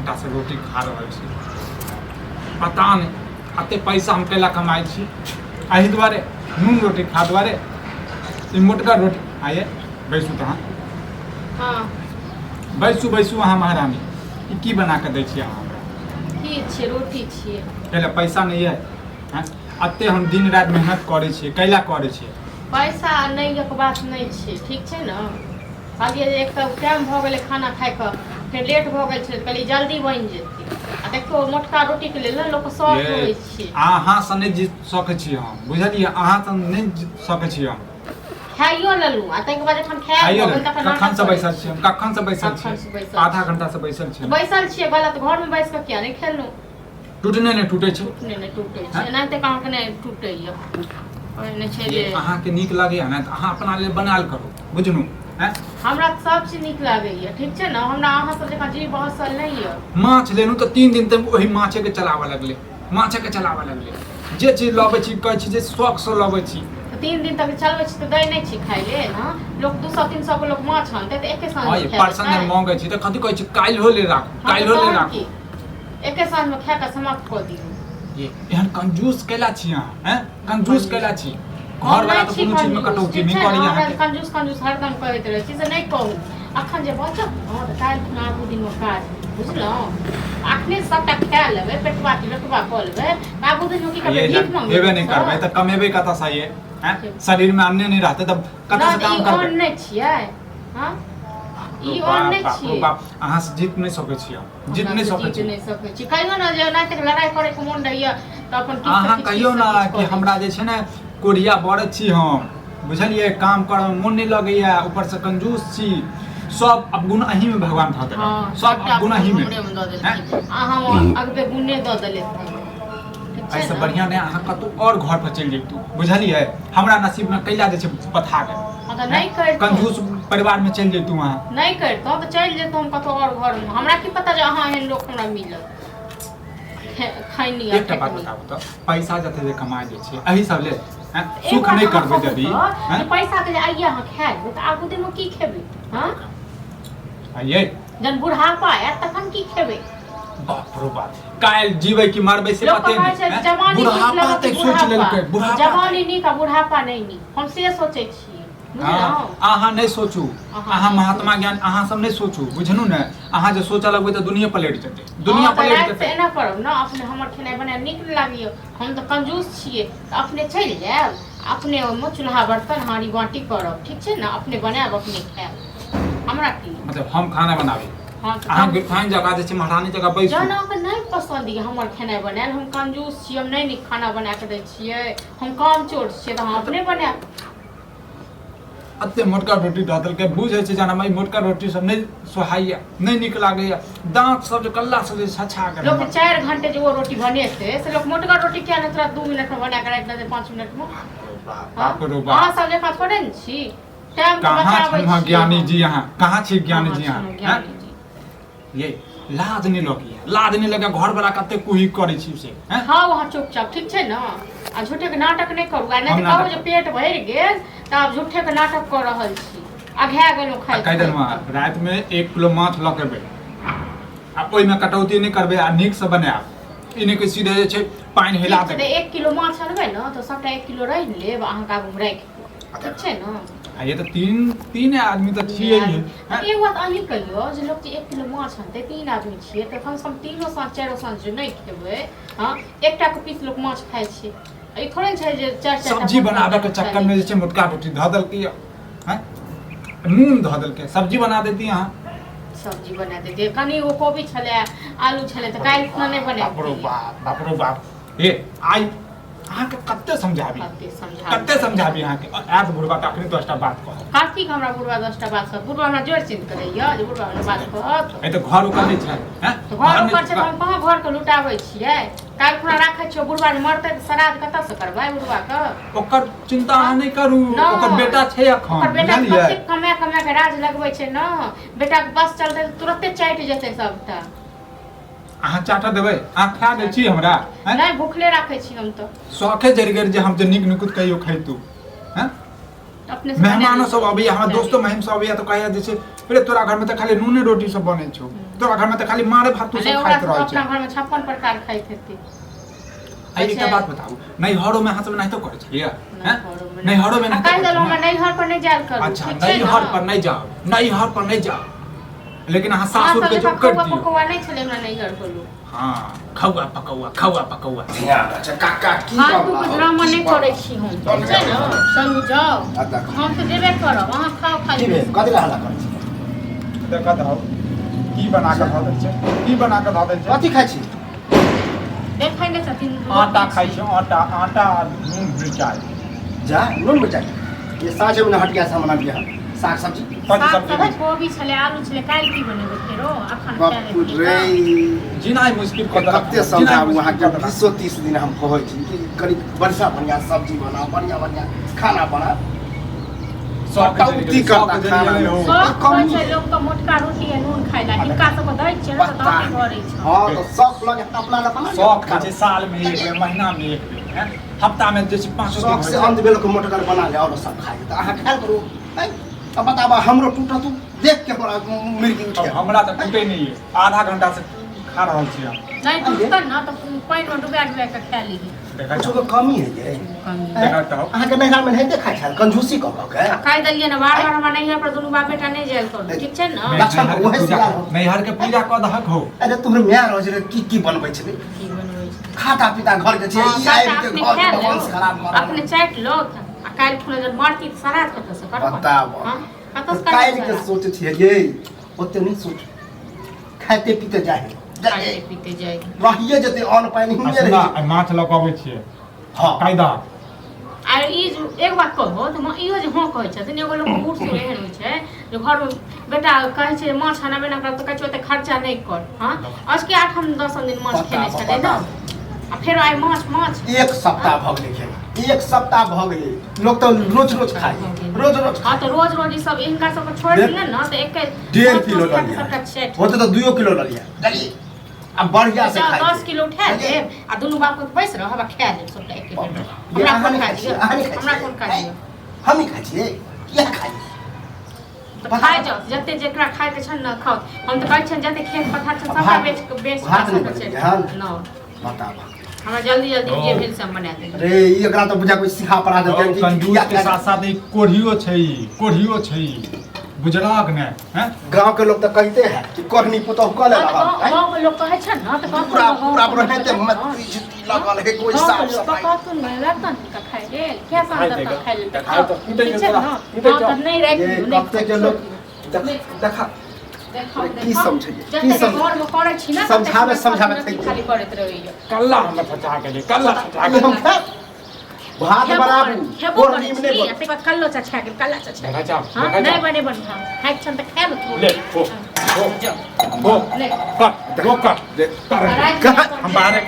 घंटा से रोटी खा रहा छी पता नहीं अते पैसा हम कैला कमाई छी एही दुआरे नून रोटी खा दुआरे ई मोटका रोटी आइए बैसू तो हाँ बैसू बैसू अहाँ महारानी ई की बना के दै छी अहाँ हमरा की छियै रोटी छियै कैला पैसा नहीं है हैं अते हम दिन रात मेहनत करे छी कैला करे छी पैसा नहीं के बात नहीं छै ठीक छै न कहलिए एक तऽ टाइम भऽ गेलै खाना खाय के फिर लेट भऽ गेल छै कहलिए जल्दी बनि जेतै आ देखियो मोटका रोटी के लेल लोक शौक होइ छै अहाँ से नहीं जीत सकै छी हम बुझलिए अहाँ से नहीं जीत सकै छी हम खाइयो लेलू आ तै के बाद जखन खाय कखन से बैसल छी हम कखन से बैसल छी आधा घंटा से बैसल छी बैसल छियै गलत घर में बैस के किया नहीं खेलू टूटने नहीं टूटे छै नहीं टूटे छै एनाहिते कहाँ के नहीं टूटे य नहीं छै जे अहाँ के नीक लागे ना त अहाँ अपना लेल बनाल करू बुझनु हैं हमरा सब चीज नीक लागैया ठीक छै न हमरा अहाँ सब जकाँ जीव बहसल नहीं य माछ लेनु त 3 दिन तक ओही माछे के चलावा लगले माछे के चलावा लगले जे चीज लबै छी कहै छी जे शौक से लबै छी 3 दिन तक चलबै छी त दै नहीं छी खाइ ले न लोग 200-300 के लोग माछ आनते त एके साँझ हां पर्सन ने मांगे छी त कथि कहै छी काल्हि ले राखू काल्हि ले राखू एके साँझ में खा के समाप्त कर दियौ ये एहन कंजूस कैला छी अहाँ हैं कंजूस कैला छी घर वाला तो कोनो चीज में कटौती नहीं करी अहाँ के कंजूस कंजूस हरदम कहैत रहै छी से नहीं कहू अखन जे बचत हां त काल्हि खुना आगू दिन में काज बुझलौ अखने सबटा खा लेबै पेट बाटी लटवा क लेबै आगू दिन में की करबै भीख मांगबै हेबे नहीं करबै त कमेबै कतऽ से ये हैं शरीर में अन्न नहीं रहते तब कतऽ से काम करबै नहीं छियै हां ई और नहीं छियै बाप अहाँ से जीत नहीं सकै छी हम जीत नहीं सकै छी कहियो ना जे ना तक लड़ाई करे के मन रहैया त अपन की अहाँ कहियो ना कि हमरा जे छै ना कोरिया बड़ छी हम बुझलिए काम कर मन नहीं लगैया ऊपर से कंजूस छी सब अवगुण अही में भगवान धा देले सब अवगुण अही में अहाँ अगबे गुणे द देले ऐसे बढ़िया नहीं अहाँ कतौ और घर पर चल जैतू बुझलिए हमरा नसीब में कैला जे छै पथा गेल मतलब नहीं कर कंजूस परिवार में चल जैतू अहाँ नहीं करतो तो चल जेतो हम कतौ और घर में हमरा की पता जे अहाँ एहन लोग हमरा मिलत खैनी एकटा बात बताबू त पैसा जते जे कमा जे छै एही सब ले सुख नहीं करबै यदि पैसा के आइए अहाँ खा लेबै त आगू दिन में की खेबै हां आइए जन बुढ़ापा आयत तखन की खेबै बाप रो बाप काल जीवे की मरबै से पते नहीं बुढ़ापा तक सोच लेलकै बुढ़ापा जवानी नी का बुढ़ापा नहीं नी हम से सोचै छी अहाँ नहीं सोचू अहाँ महात्मा ज्ञान अहाँ सब नहीं सोचू बुझनु ने अहाँ जे सोचा लगबै त दुनिया पलट जेतै दुनिया पलट जेतै एना करब ना अपने हमर खेनाइ बनाए नीक लागियो हम त कंजूस छियै त अपने चल जाएब अपने में चूल्हा बर्तन हांडी बाटी करब ठीक छै ना अपने बनाएब अपने खाएब हमरा की मतलब हम खाना बनाबी अहाँ गिरफाइन जगह जे छै महारानी जगह बैसू जना के नहीं पसंद है हमर खेनाइ बनाएल हम कंजूस छी हम नहीं नीक खाना बना के दै छियै हम काम चोर छियै त हम अपने बनाएब अते मोटका रोटी द देलकै बुझै छै जाना मैं मोटका रोटी सब नहीं सोहाइया नहीं निक लागैया दांत सब जे कल्ला सब जे छछा के लोग 4 घंटे जो वो रोटी बनेते से लोग मोटका रोटी क्या ना तुरंत 2 मिनट में बना के रख देते 5 मिनट में बाप रे बाप हां सब लेखा थोड़े न छी टाइम तो बचाबै छी ज्ञानी जी यहां कहां छी ज्ञानी जी यहां ज्ञानी जी ये लाज नहीं लगिया लाज नहीं लगे घर वाला कते कुही करै छी से हैं हां वहां चुपचाप ठीक छै ना आ झूठे के नाटक नहीं करू आ नहीं कहू जे पेट भर गेल त आप झूठे के नाटक कर रहल छी आघा गेलो खाइ कह देलमा रात में 1 किलो माछ ल के बे आ ओइ में कटौती नहीं करबे आ नीक से बनाएब इने के सीधे जे छै पानी हिला दे 1 किलो माछ अनबै न त सबटा 1 किलो रह लेब अहाँ का राख ठीक छै ना आ ये तो तीन आदमी तो छिए ही एक बात अही कहियो जे लोग 1 किलो माछ आनते 3 आदमी छिए त कम से कम 3 साँझ 4 साँझ जो नहीं खेबै हां एकटा के पीस लोग माछ खाइ छै ई थोड़े छै जे 4 सब्जी बनावे के चक्कर में जे छै मोटका रोटी ध देलकै हैं नून ध देलकै सब्जी बना देती अहाँ सब्जी बना देती कनी वो कोबी छले आलू छले त काल खुना नहीं बने बाप रो बाप ए आई अहाँ के कत्ते समझाबी कत्ते समझाबी अहाँ के आज बुढ़वा टाकनी 10टा बात कह कार्तिक हमरा बुढ़वा 10टा बात कह बुढ़वा हमरा जोर चिंत करैया जे बुढ़वा हमरा बात कहत ए त घर ओकर नहीं छै हैं तो घर ओकर छै हम कहां घर के लुटाबै छियै काल खुना राखै छियो बुढ़वा मरतै त श्राद्ध कतऽ से करबै बुढ़वा के ओकर चिंता अहाँ नहीं करू ओकर बेटा छै अखन ओकर बेटा कते कमा के राज लगबै छै न बेटा के बस चलतै तुरंते चाटि जेतै सबटा अहाँ चाटा देबै अहाँ खा दै छी हमरा नहीं भूखले राखै छी हम त शौखे जरि गेल जे हम जे निक निकुत कहियो खैतू हैं अपने से मेहमानो बना सब अभी ली। हमार दोस्तों महिम सब अभी तो कहे जैसे अरे तोरा घर में तो खाली नूने रोटी सब बने छौ, तोरा घर में तो खाली मारे भात तू अरे सब ओकरा खाइत सब रहै अपना छै। घर में 56 प्रकार खाइत हेती। आई एकटा बात बताऊ, नहीं हरो में हाथ में नहीं तो करे छलिए हैं, नहीं हरो में नहीं काहे दलो हमरा नहीं हर पर नहीं जाल करू। अच्छा नहीं हर पर नहीं जाओ, नहीं हर पर नहीं जाओ, लेकिन हाँ सासुर के जो कर दियो। पकौआ नहीं छले हमरा नहीं घर बोलू। हां खौआ पकौआ ध्यान अच्छा काका की हां तू के ड्रामा नहीं करे छी हम, ठीक छै ना, संग जाओ हम तो जेबे करब, अहाँ खाओ खाली। की भेल कथि हल्ला करै छी? देखा दहो की बना के द दै छै, की बना के द दै छै। कथि खाइ छी? देखै नै छथिन आटा खाइ छै, आटा नून मिरचाई। जा नून मिर्चाई ये साँझ में हटिया से बना दिया साग सब्जी कथि सब्जी गोभी छले, आलू छले, काल की बनेबै फेरो अखन बापू रे जिनाई मुश्किल कर कते समझाबू वहाँ के 230 दिन हम कहै छी कि करीब बढ़िया सब्जी बना, बढ़िया खाना बना। सब कटौती करता खाना में हो। सब कमी कहै छै लोग तो मोटका रोटी आ नून खाइ ला, हिनका सब दै छै ना त दाम करै छै। हां तो शौक लगे अपना ला बना शौक खाइ छै, साल में एक बेर, महीना में एक बेर, हैं हफ्ता में जैसे 5 शौक से अंत बेल को मोटकर बना ले और सब खाए तो अहाँ खाल करू। अब बताबा हमरो टूटा तू देख के बड़ा मिर्गी उठ गया। हमरा तो टूटे नहीं है, आधा घंटा से खा रहल छी हम। नहीं टूटत ना तो पानी में डुबा के खा ली। देखा कुछ को कमी है ये देखा तो अहाँ के नैहरा में नहीं देखा छै कंजूसी क के खाइ देलिए ना, बार हमरा नहीं है पर दुनू बाप बेटा नहीं जायल करू, ठीक छै ना। लक्षण वही से यार हो। नैहर के पूजा क दहक हो। अरे तुम्हारे म्या रोज रे की बनबै छै की बनबै छै खाता पीता घर के छै ई आइ के घर के वंश खराब कर अपने चाट लो आ काल खुना जब मारती सरात कत से कर बताब कत से काल के सोच छै ये ओते नहीं सोच खाते पीते जाए खाते पीते जाए रहिए जते अन्न पानी हिने सुना रही माछ लऽ कऽ अबै छियै हां कायदा। आ ई एक बात कहबो त इहो जे हां कहै छथिन, एगो लोग बूढ़ सूढ़ एहन होइ छै जो घर में बेटा कहै छै माछ खाना बना कर त कहै छै ओते खर्चा नहीं कर। हां आज के 8-10 दिन माछ खेने छले ना आ फेर आइ माछ एक सप्ताह भ गेलै खेला, एक सप्ताह भ गेलै लोग तो रोज खाए रोज हां तो रोज ई सब इनका सब छोड़ दिए ना तो एक 1.5 किलो ल लिया होते तो 2 किलो ल लिया चलिए अब बढ़िया से खाए 10 किलो उठा दे आ दुनू बाप के पैस रह हवा खा ले सब एक के ये हमरा अहाँ कोन नहीं खा खाई दियो, हमरा कोन खा दियो हम ही खाई छिए क्या खाई तो खाइ जाओ जते जेकरा खाइ के छन ना खाओ। हम तो कहै छन जते खेत पथार छन सबटा बेच भात नहीं सकय बनेगा, हाँ। न बताबा हमरा जल्दी जे भेल से हम बना दे। अरे ई एकरा तो बुझा कोई सिखा पड़ा देते कि कंजूस के साथ साथ ई कोढ़ियो छै बुझलक ने हैं। गांव के लोग तो कहते हैं कि कोरनी पुतौ क ले बाबा गांव के लोग कहै छन ना त पूरा रहते मत जुती लगल है कोई साफ सफाई तो नहीं लगता का खाइ ले क्या खाइ सांदा देगा। खाइ ले त खाइ तो टूटे ठीक के छै तोरा, ना टूटे हां जाओ। त नहीं राख ये दियो कब तक के लोग देखा की समझे की जते घर में करै छी ना समझावे खाली करैत रहइयो कल्ला हम फटा के कल्ला फटा हम खा भात बराबर कोरनी में नहीं ऐसे बात कल्लो चचा के कल्ला चचा देखा जा हां देखा जा नहीं बने बन है छन त खा लो ले हो जाओ हो ले कर दो कर दे कराई हम बाहर